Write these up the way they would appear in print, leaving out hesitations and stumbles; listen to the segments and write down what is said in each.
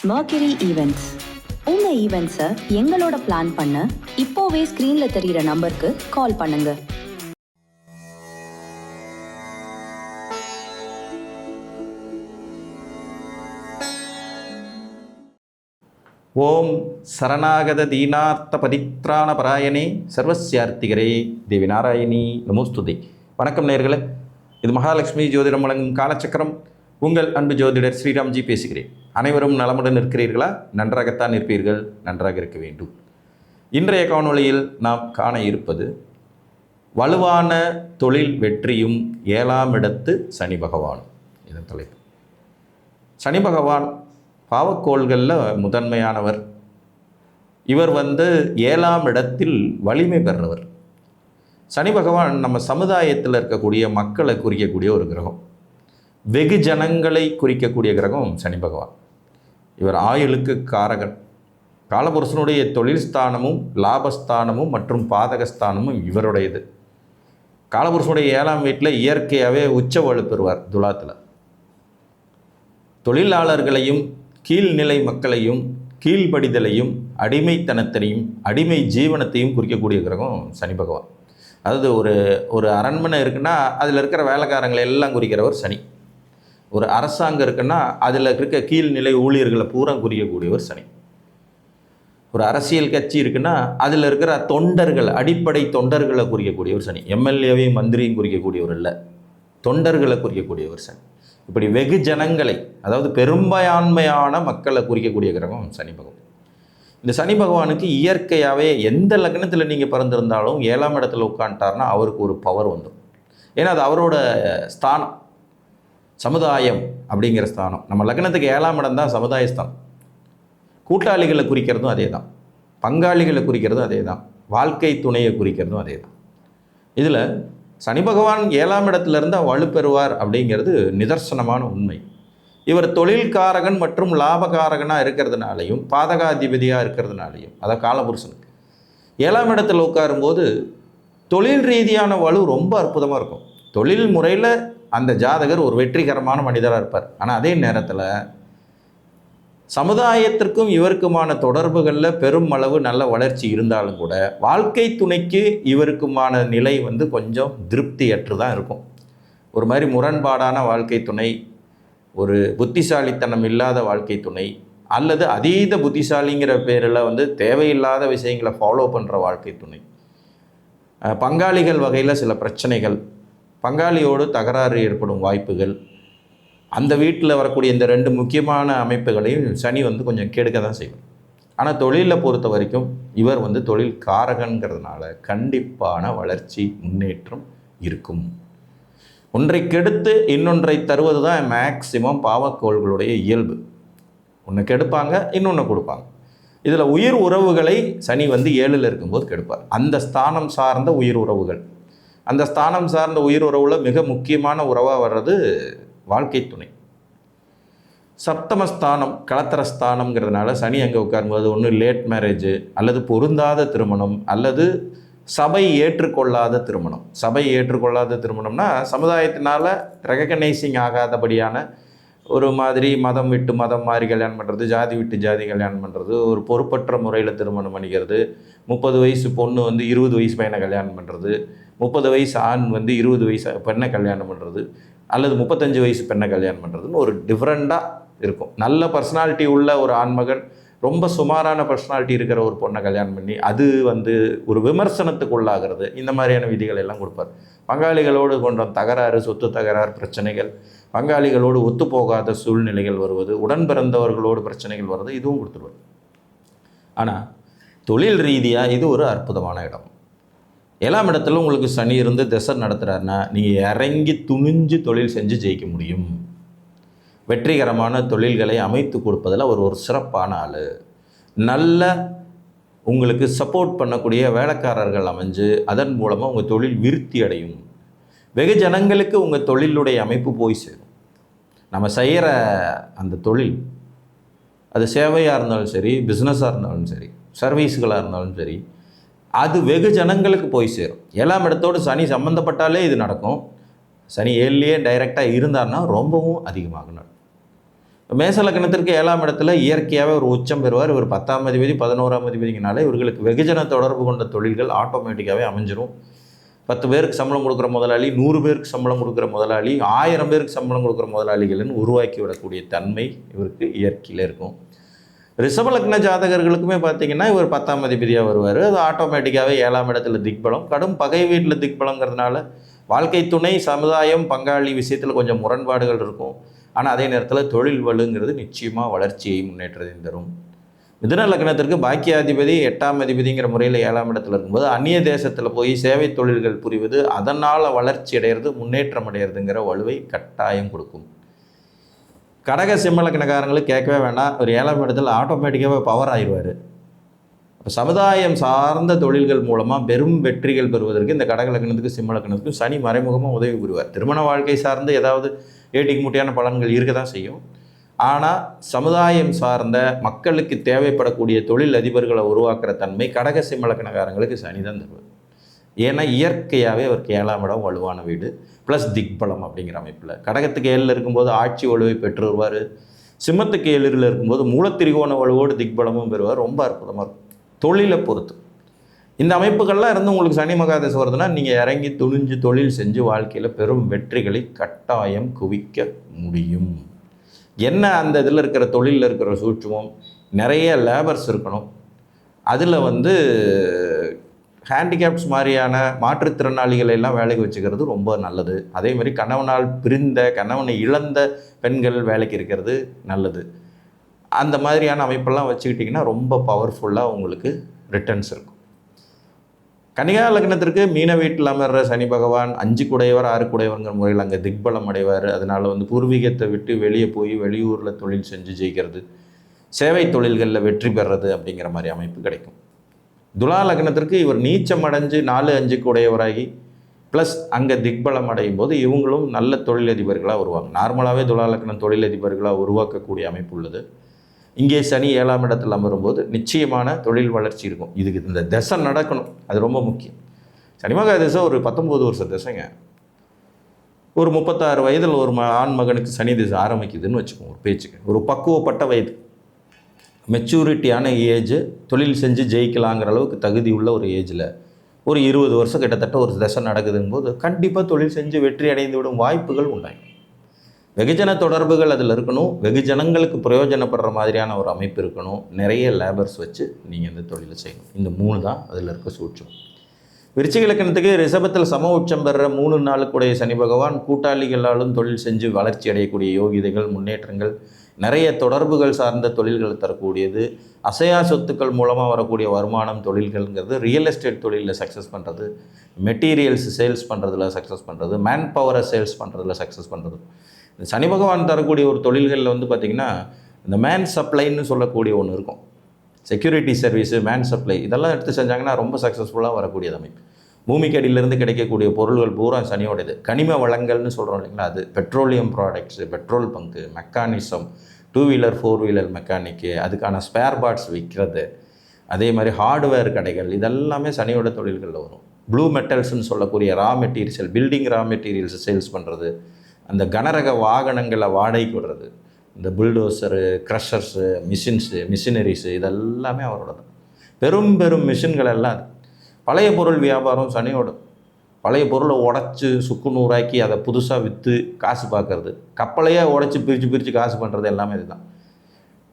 Mercury Events. உங்க ஈவெண்ட்ஸை எங்களோட plan பண்ண இப்போவே ஸ்க்ரீன்ல தெரியிற நம்பருக்கு கால் பண்ணுங்க. ஓம் சரணாகத தீனார்த்த பதித்ராண பராயணே சர்வசியார்த்திகரே தேவி நாராயணி நமோஸ்துதே. வணக்கம் நேயர்களே, இது மகாலட்சுமி ஜோதிடம் வழங்கும் காலச்சக்கரம். உங்கள் அன்பு ஜோதிடர் ஸ்ரீராம்ஜி பேசுகிறேன். அனைவரும் நலமுடன் இருக்கிறீர்களா? நன்றாகத்தான் இருப்பீர்கள், நன்றாக இருக்க வேண்டும். இன்றைய காணொளியில் நாம் காண இருப்பது வலுவான தொழில் வெற்றியும் 7ஆம் இடத்து சனி பகவான். இதன் தலைப்பு. சனி பகவான் பாவக்கோள்களில் முதன்மையானவர். இவர் 7ஆம் இடத்தில் வலிமை பெறுறவர். சனி பகவான் நம்ம சமுதாயத்தில் இருக்கக்கூடிய மக்களை குறிக்கக்கூடிய ஒரு கிரகம். வெகுஜனங்களை குறிக்கக்கூடிய கிரகம் சனி பகவான். இவர் ஆயுளுக்கு காரகன். காலபுருஷனுடைய தொழில் ஸ்தானமும் லாபஸ்தானமும் மற்றும் பாதகஸ்தானமும் இவருடையது. காலபுருஷனுடைய 7ஆம் வீட்டில் இயற்கையாகவே உச்ச வலு பெறுவார். துலாத்தில் தொழிலாளர்களையும் கீழ்நிலை மக்களையும் கீழ்படிதலையும் அடிமைத்தனத்தினையும் அடிமை ஜீவனத்தையும் குறிக்கக்கூடிய கிரகம் சனி பகவான். அதாவது ஒரு அரண்மனை இருக்குன்னா அதில் இருக்கிற வேலைக்காரங்களை எல்லாம் குறிக்கிறவர் சனி. ஒரு அரசாங்கம் இருக்குன்னா அதில் இருக்க கீழ்நிலை ஊழியர்களை பூரா குறிக்கக்கூடியவர் சனி. ஒரு அரசியல் கட்சி இருக்குன்னா அதில் இருக்கிற தொண்டர்கள், அடிப்படை தொண்டர்களை குறிக்கக்கூடியவர் சனி. எம்எல்ஏவையும் மந்திரியும் குறிக்கக்கூடியவர் இல்லை, தொண்டர்களை குறிக்கக்கூடியவர் சனி. இப்படி வெகு ஜனங்களை, அதாவது பெரும்பான்மையான மக்களை குறிக்கக்கூடிய கிரகம் சனி பகவான். இந்த சனி பகவானுக்கு இயற்கையாகவே எந்த லக்னத்தில் நீங்கள் பிறந்திருந்தாலும் 7ஆம் இடத்துல உட்காந்துட்டார்னா அவருக்கு ஒரு பவர் வந்துடும். ஏன்னா அது அவரோட ஸ்தானம், சமுதாயம் அப்படிங்கிற ஸ்தானம். நம்ம லக்னத்துக்கு 7ஆம் இடம் தான் சமுதாய ஸ்தானம். கூட்டாளிகளை குறிக்கிறதும் அதே தான், பங்காளிகளை குறிக்கிறதும் அதே தான், வாழ்க்கை துணையை குறிக்கிறதும் அதே தான். இதில் சனி பகவான் 7ஆம் இடத்துல இருந்தால் வலுப்பெறுவார் அப்படிங்கிறது நிதர்சனமான உண்மை. இவர் தொழில்காரகன் மற்றும் லாபகாரகனாக இருக்கிறதுனாலையும் பாதகாதிபதியாக இருக்கிறதுனாலையும், அதாவது காலபுருஷனுக்கு 7ஆம் இடத்துல உட்காரும்போது தொழில் ரீதியான வலு ரொம்ப அற்புதமாக இருக்கும். தொழில் முறையில் அந்த ஜாதகர் ஒரு வெற்றிகரமான மனிதராக இருப்பார். ஆனால் அதே நேரத்தில் சமுதாயத்திற்கும் இவருக்குமான தொடர்புகளில் பெரும் அளவு நல்ல வளர்ச்சி இருந்தாலும் கூட வாழ்க்கை துணைக்கு இவருக்குமான நிலை கொஞ்சம் திருப்தியற்று தான் இருக்கும். ஒரு மாதிரி முரண்பாடான வாழ்க்கை துணை, ஒரு புத்திசாலித்தனம் இல்லாத வாழ்க்கை துணை, அல்லது அதீத புத்திசாலிங்கிற பேரில் தேவையில்லாத விஷயங்களை ஃபாலோ பண்ணுற வாழ்க்கை துணை, பங்காளிகள் வகையில் சில பிரச்சனைகள், பங்காளியோடு தகராறு ஏற்படும் வாய்ப்புகள், அந்த வீட்டில் வரக்கூடிய இந்த 2 முக்கியமான அமைப்புகளையும் சனி கொஞ்சம் கெடுக்க தான் செய்யும். ஆனால் தொழிலை பொறுத்த வரைக்கும் இவர் தொழில் காரகங்கிறதுனால கண்டிப்பான வளர்ச்சி, முன்னேற்றம் இருக்கும். ஒன்றை கெடுத்து இன்னொன்றை தருவது தான் மேக்சிமம் பாவக்கோள்களுடைய இயல்பு. ஒன்று கெடுப்பாங்க, இன்னொன்று கொடுப்பாங்க. இதில் உயிர் உறவுகளை சனி 7ல் இருக்கும்போது கெடுப்பார். அந்த ஸ்தானம் சார்ந்த உயிர் உறவுகள், அந்த ஸ்தானம் சார்ந்த உயிர் உறவில் மிக முக்கியமான உறவாக வர்றது வாழ்க்கை துணை. சப்தமஸ்தானம் களத்திரஸ்தானம்ங்கிறதுனால சனி அங்கே உட்காரும்போது ஒன்று லேட் மேரேஜு, அல்லது பொருந்தாத திருமணம், அல்லது சபை ஏற்றுக்கொள்ளாத திருமணம். சபை ஏற்றுக்கொள்ளாத திருமணம்னா சமுதாயத்தினால் ரெகக்னைசிங் ஆகாதபடியான ஒரு மாதிரி மதம் விட்டு மதம் மாறி கல்யாணம் பண்ணுறது, ஜாதி விட்டு ஜாதி கல்யாணம் பண்ணுறது, ஒரு பொறுப்பற்ற முறையில் திருமணம் பண்ணிக்கிறது, 30 வயசு பொண்ணு 20 வயசு பையனை கல்யாணம் பண்ணுறது, 30 வயசு ஆண் 20 வயசு பெண்ணை கல்யாணம் பண்ணுறது, அல்லது 35 வயசு பெண்ணை கல்யாணம் பண்ணுறதுன்னு ஒரு டிஃப்ரெண்ட்டாக இருக்கும். நல்ல பர்சனாலிட்டி உள்ள ஒரு ஆண்மகன் ரொம்ப சுமாரான பர்சனாலிட்டி இருக்கிற ஒரு பொண்ணை கல்யாணம் பண்ணி அது ஒரு விமர்சனத்துக்கு உள்ளாகிறது. இந்த மாதிரியான விதிகள் எல்லாம் கொடுப்பார். பங்காளிகளோடு கொண்ட தகராறு, சொத்து தகராறு பிரச்சனைகள், பங்காளிகளோடு ஒத்துப்போகாத சூழ்நிலைகள் வருவது, உடன் பிறந்தவர்களோடு பிரச்சனைகள் வருவது, இதுவும் கொடுத்துருவார். ஆனால் தொழில் ரீதியாக இது ஒரு அற்புதமான இடம். 7ஆம் இடத்துல உங்களுக்கு சனி இருந்து திசை நடத்துகிறாருன்னா நீங்கள் இறங்கி துணிஞ்சு தொழில் செஞ்சு ஜெயிக்க முடியும். வெற்றிகரமான தொழில்களை அமைத்து கொடுப்பதில் அவர் ஒரு சிறப்பான ஆள். நல்ல உங்களுக்கு சப்போர்ட் பண்ணக்கூடிய வேலைக்காரர்கள் அமைஞ்சு அதன் மூலமாக உங்கள் தொழில் விருத்தி அடையும். வெகு ஜனங்களுக்கு உங்கள் தொழிலுடைய அமைப்பு போய் சேரும். நம்ம செய்கிற அந்த தொழில், அது சேவையாக இருந்தாலும் சரி, பிஸ்னஸாக இருந்தாலும் சரி, சர்வீஸுகளாக இருந்தாலும் சரி, அது வெகு ஜனங்களுக்கு போய் சேரும். 7ஆம் இடத்தோடு சனி சம்மந்தப்பட்டாலே இது நடக்கும். சனி 7லேயே டைரெக்டாக இருந்தார்னா ரொம்பவும் அதிகமாக நடக்கும். மேச லக்னத்திற்கு 7ஆம் இடத்துல இயற்கையாகவே ஒரு உச்சம் பெறுவார். இவர் 10ஆம் அதிபதி 11ஆம் அதிபதிங்கனால இவர்களுக்கு வெகுஜன தொடர்பு கொண்ட தொழில்கள் ஆட்டோமேட்டிக்காகவே அமைஞ்சிரும். 10 பேருக்கு சம்பளம் கொடுக்குற முதலாளி, 100 பேருக்கு சம்பளம் கொடுக்குற முதலாளி, 1000 பேருக்கு சம்பளம் கொடுக்குற முதலாளிகள்னு உருவாக்கி விடக்கூடிய தன்மை இவருக்கு இயற்கையில் இருக்கும். ரிஷப லக்ன ஜாதகர்களுக்குமே பார்த்தீங்கன்னா இவர் 10ஆம் அதிபதியாக வருவார். அது ஆட்டோமேட்டிக்காகவே 7ஆம் இடத்துல திக்பலம், கடும் பகை வீட்டில் திக்பலங்கிறதுனால வாழ்க்கை துணை, சமுதாயம், பங்காளி விஷயத்தில் கொஞ்சம் முரண்பாடுகள் இருக்கும். ஆனால் அதே நேரத்தில் தொழில் வலுங்கிறது நிச்சயமாக வளர்ச்சியை முன்னேற்றத்தையும் தரும். மிதுன லக்னத்திற்கு பாக்கியாதிபதி 8ஆம் அதிபதிங்கிற முறையில் 7ஆம் இடத்துல இருக்கும்போது அந்நிய தேசத்தில் போய் சேவை தொழில்கள் புரிவது, அதனால் வளர்ச்சி அடைகிறது, முன்னேற்றம் அடைகிறதுங்கிற வலுவை கட்டாயம் கொடுக்கும். கடக சிம்ம லக்னக்காரங்களுக்கு கேட்கவே வேண்டாம், ஒரு 7ஆம் இடத்துல ஆட்டோமேட்டிக்காகவே பவர் ஆயிடுவார். சமுதாயம் சார்ந்த தொழில்கள் மூலமாக பெரும் வெற்றிகள் பெறுவதற்கு இந்த கடக லக்னத்துக்கு சிம்ம லக்னத்துக்கும் சனி மறைமுகமாக உதவி புரிவார். திருமண வாழ்க்கை சார்ந்து ஏதாவது ஏட்டிக்கு முட்டியான பலன்கள் இருக்க தான் செய்யும். ஆனால் சமுதாயம் சார்ந்த மக்களுக்கு தேவைப்படக்கூடிய தொழில் அதிபர்களை உருவாக்குற தன்மை கடக சிம்ம லக்னக்காரங்களுக்கு சனி தான் தருவார். ஏன்னா இயற்கையாகவே அவருக்கு 7ஆம் இடம் வலுவான வீடு ப்ளஸ் திக்பலம் அப்படிங்கிற அமைப்பில். கடகத்துக்கு 7ல் இருக்கும்போது ஆட்சி வலுவை பெற்று வருவார். சிம்மத்துக்கு 7ல் இருக்கும்போது மூலத்திரிகோண வலுவோடு திக்பலமும் பெறுவார். ரொம்ப அற்புதமாக இருக்கும் தொழிலை பொறுத்து. இந்த அமைப்புகள்லாம் இருந்து உங்களுக்கு சனி மகாதசை வருதுன்னா நீங்கள் இறங்கி துணிஞ்சு தொழில் செஞ்சு வாழ்க்கையில் பெரும் வெற்றிகளை கட்டாயம் குவிக்க முடியும். என்ன அந்த இதில் இருக்கிற தொழிலில் இருக்கிற சூட்சுமம், நிறைய லேபர்ஸ் இருக்கணும். அதில் ஹேண்டிகேப்ஸ் மாதிரியான மாற்றுத்திறனாளிகளை எல்லாம் வேலைக்கு வச்சுக்கிறது ரொம்ப நல்லது. அதே மாதிரி கணவனால் பிரிந்த, கணவனை இழந்த பெண்கள் வேலைக்கு இருக்கிறது நல்லது. அந்த மாதிரியான அமைப்பெல்லாம் வச்சுக்கிட்டிங்கன்னா ரொம்ப பவர்ஃபுல்லாக உங்களுக்கு ரிட்டர்ன்ஸ் இருக்கும். கன்னிகா லக்னத்திற்கு மீன வீட்டில் அமர்ற சனி பகவான் 5 குடையவர் 6 குடையவர்ங்கிற முறையில் அங்கே திக்பலம் அடைவார். அதனால் பூர்வீகத்தை விட்டு வெளியே போய் வெளியூரில் தொழில் செஞ்சு ஜெயிக்கிறது, சேவை தொழில்களில் வெற்றி பெறுறது அப்படிங்கிற மாதிரி அமைப்பு கிடைக்கும். துலா லக்னத்திற்கு இவர் நீச்சம் அடைஞ்சு 4-5 குடையவராகி ப்ளஸ் அங்கே திக்பலம் அடையும் போது இவங்களும் நல்ல தொழிலதிபர்களாக வருவாங்க. நார்மலாகவே துலா லக்னம் தொழிலதிபர்களாக உருவாக்கக்கூடிய அமைப்பு உள்ளது. இங்கே சனி 7ஆம் இடத்தில் அமரும்போது நிச்சயமான தொழில் வளர்ச்சி இருக்கும். இதுக்கு இந்த தசை நடக்கணும், அது ரொம்ப முக்கியம். சனிமகா தசை ஒரு 19 வருஷ தசைங்க. ஒரு 36 வயதில் ஒரு ஆண் மகனுக்கு சனி தசை ஆரம்பிக்குதுன்னு வச்சுக்கோங்க. ஒரு பேச்சுக்கு ஒரு பக்குவப்பட்ட வயது, மெச்சூரிட்டியான ஏஜ், தொழில் செஞ்சு ஜெயிக்கலாங்கிற அளவுக்கு தகுதி உள்ள ஒரு ஏஜில் ஒரு 20 வருஷம் கிட்டத்தட்ட ஒரு தசை நடக்குதுங்கும் போது கண்டிப்பாக தொழில் செஞ்சு வெற்றி அடைந்து விடும் வாய்ப்புகள் உண்டாகும். வெகுஜன தொடர்புகள் அதில் இருக்கணும், வெகுஜனங்களுக்கு பிரயோஜனப்படுற மாதிரியான ஒரு அமைப்பு இருக்கணும், நிறைய லேபர்ஸ் வச்சு நீங்கள் இந்த தொழிலை செய்யணும். இந்த 3 தான் அதில் இருக்க சூட்சம். விருச்சிக லக்னத்துக்கு ரிஷபத்தில் சம உச்சம் பெற 3 நாளுக்குடைய சனி பகவான் கூட்டாளிகளாலும் தொழில் செஞ்சு வளர்ச்சி அடையக்கூடிய யோகிதைகள், முன்னேற்றங்கள், நிறைய தொடர்புகள் சார்ந்த தொழில்கள் தரக்கூடியது, அசையா சொத்துக்கள் மூலமாக வரக்கூடிய வருமானம் தொழில்கள்ங்கிறது, ரியல் எஸ்டேட் தொழிலில் சக்ஸஸ் பண்ணுறது, மெட்டீரியல்ஸ் சேல்ஸ் பண்ணுறதுல சக்ஸஸ் பண்ணுறது, மேன் பவரை சேல்ஸ் பண்ணுறதுல சக்ஸஸ் பண்ணுறது. இந்த சனி பகவான் தரக்கூடிய ஒரு தொழில்களில் பார்த்திங்கன்னா இந்த மேன் சப்ளைன்னு சொல்லக்கூடிய ஒன்று இருக்கும். செக்யூரிட்டி சர்வீஸு, மேன் சப்ளை இதெல்லாம் எடுத்து செஞ்சாங்கன்னா ரொம்ப சக்ஸஸ்ஃபுல்லாக வரக்கூடியது அமைப்பு. பூமிக்கு அடியிலேருந்து கிடைக்கக்கூடிய பொருள்கள் பூரா சனியோடையது. கனிம வளங்கள்னு சொல்கிறோம் இல்லைங்களா, அது petroleum products, petrol bunk, mechanism, 2 wheeler 4 wheeler mechanic, அதுக்கான ஸ்பேர் பார்ட்ஸ் விற்கிறது, அதே மாதிரி ஹார்ட்வேர் கடைகள், இதெல்லாமே சனியோட தொழில்களில் வரும். ப்ளூ மெட்டல்ஸ்ன்னு சொல்லக்கூடிய raw materials, building raw materials sales பண்ணுறது, அந்த கனரக வாகனங்களை வாடகைக்கு விடுறது, இந்த புல்டோசரு, க்ரஷர்ஸு, மிஷினரிஸு இதெல்லாமே அவரோட தான். பெரும் பெரும் மிஷின்கள் எல்லாம் அது. பழைய பொருள் வியாபாரம் சனியோட. பழைய பொருளை உடச்சி சுக்கு நூறாக்கி அதை புதுசாக விற்று காசு பார்க்கறது, கப்பலையே உடச்சி பிரித்து காசு பண்ணுறது எல்லாமே இதுதான்.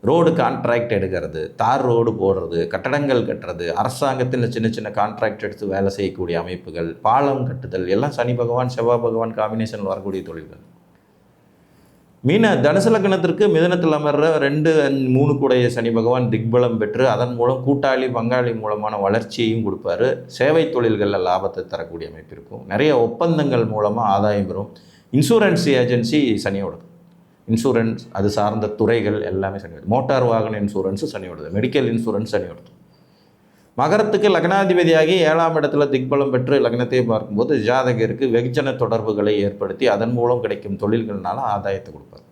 ரோடு கான்ட்ராக்ட் எடுக்கிறது, தார் ரோடு போடுறது, கட்டடங்கள் கட்டுறது, அரசாங்கத்தில் சின்ன சின்ன கான்ட்ராக்ட் எடுத்து வேலை செய்யக்கூடிய அமைப்புகள், பாலம் கட்டுதல் எல்லாம் சனி பகவான் செவ்வாய் பகவான் காம்பினேஷனில் வரக்கூடிய தொழில்கள். தனுசு லக்னத்திற்கு மிதுனத்தில் அமர்ற 2-3 கூடைய சனி பகவான் திக்பலம் பெற்று அதன் மூலம் கூட்டாளி பங்காளி மூலமான வளர்ச்சியையும் கொடுப்பாரு. சேவை தொழில்களில் லாபத்தை தரக்கூடிய அமைப்பு இருக்கும். நிறைய ஒப்பந்தங்கள் மூலமாக ஆதாயம் பெறும். Insurance agency சனியோடது. இன்சூரன்ஸ் அது சார்ந்த துறைகள் எல்லாமே சனியோடது. மோட்டார் வாகன இன்சூரன்ஸு சனியோடது, மெடிக்கல் இன்சூரன்ஸ் சனியோடது. மகரத்துக்கு லக்னாதிபதியாகி 7ஆம் இடத்துல திக்பலம் பெற்று லக்னத்தை பார்க்கும்போது ஜாதகருக்கு வெகுஜன தொடர்புகளை ஏற்படுத்தி அதன் மூலம் கிடைக்கும் தொழில்கள்னால ஆதாயத்தை கொடுப்பார்.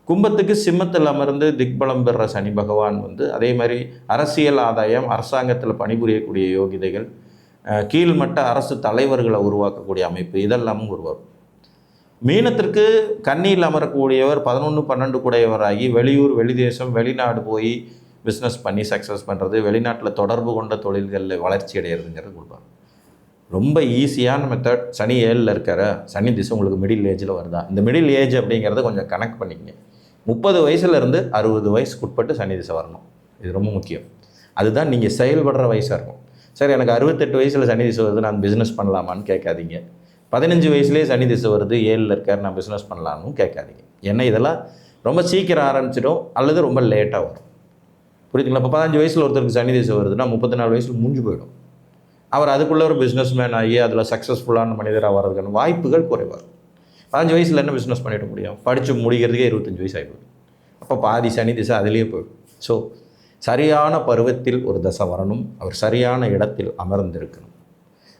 கும்பத்துக்கு சிம்மத்தில் அமர்ந்து திக்பலம் பெற சனி பகவான் அதே மாதிரி அரசியல் ஆதாயம், அரசாங்கத்தில் பணிபுரியக்கூடிய யோகிதைகள், கீழ்மட்ட அரசு தலைவர்களை உருவாக்கக்கூடிய அமைப்பு இதெல்லாமும் உருவாக்கும். மீனத்திற்கு கன்னியில் அமரக்கூடியவர் 11-12 கூடையவராகி வெளியூர் வெளிதேசம் வெளிநாடு போய் பிஸ்னஸ் பண்ணி சக்ஸஸ் பண்ணுறது, வெளிநாட்டில் தொடர்பு கொண்ட தொழில்களில் வளர்ச்சி அடைகிறதுங்கிறது கொடுப்பாங்க. ரொம்ப ஈஸியான மெத்தட். சனி 7ல் இருக்கிற சனி திசை உங்களுக்கு மிடில் ஏஜில் வருதா, இந்த மிடில் ஏஜ் அப்படிங்கிறத கொஞ்சம் கனெக்ட் பண்ணிக்கங்க. 30 வயசுலேருந்து 60 வயசுக்கு உட்பட்டு சனி திசை வரணும். இது ரொம்ப முக்கியம். அதுதான் நீங்கள் செயல்படுற வயசாக இருக்கும். சரி, எனக்கு 68 வயசில் சனி திசை வருது, நான் பிஸ்னஸ் பண்ணலாமான்னு கேட்காதீங்க. 15 வயசுலேயே சனி திசை வருது, 7ல் இருக்கார், நான் பிஸ்னஸ் பண்ணலான்னு கேட்காதீங்க. ஏன்னா இதெல்லாம் ரொம்ப சீக்கிரம் ஆரம்பிச்சிடும் அல்லது ரொம்ப லேட்டாக வரும். புரியுதுங்களா? இப்போ 15 வயசில் ஒருத்தருக்கு சனி திசை வருதுன்னா 34 வயசில் முடிஞ்சு போயிடும். அவர் அதுக்குள்ளே ஒரு பிஸ்னஸ் மேன் ஆகி அதில் சக்ஸஸ்ஃபுல்லான மனிதராக வர்றதுக்கான வாய்ப்புகள் குறைவாக இருக்கும். 15 வயசில் என்ன பிஸ்னஸ் பண்ணிட முடியும்? படித்து முடிக்கிறதுக்கே 25 வயசு ஆகிடும். அப்போ பாதி சனி திசை அதிலேயே போயிடும். ஸோ சரியான பருவத்தில் ஒரு தசை வரணும், அவர் சரியான இடத்தில் அமர்ந்திருக்கணும்.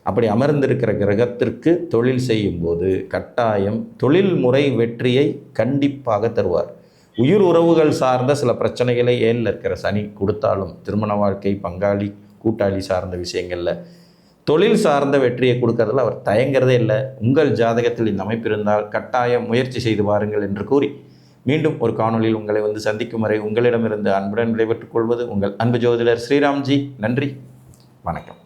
அப்படி அமர்ந்திருக்கிற கிரகத்திற்கு தொழில் செய்யும்போது கட்டாயம் தொழில் முறை வெற்றியை கண்டிப்பாக தருவார். உயிர் உறவுகள் சார்ந்த சில பிரச்சனைகளை 7ல் இருக்கிற சனி கொடுத்தாலும் திருமண வாழ்க்கை, பங்காளி, கூட்டாளி சார்ந்த விஷயங்களில் தொழில் சார்ந்த வெற்றியை கொடுக்கறதுல அவர் தயங்கிறதே இல்லை. உங்கள் ஜாதகத்தில் இந்த அமைப்பு இருந்தால் கட்டாயம் முயற்சி செய்து பாருங்கள் என்று கூறி மீண்டும் ஒரு காணொளியில் உங்களை வந்து சந்திக்கும் வரை உங்களிடமிருந்து அன்புடன் விடைபெற்றுக் கொள்வது உங்கள் அன்பு ஜோதிடர் ஸ்ரீராம்ஜி. நன்றி, வணக்கம்.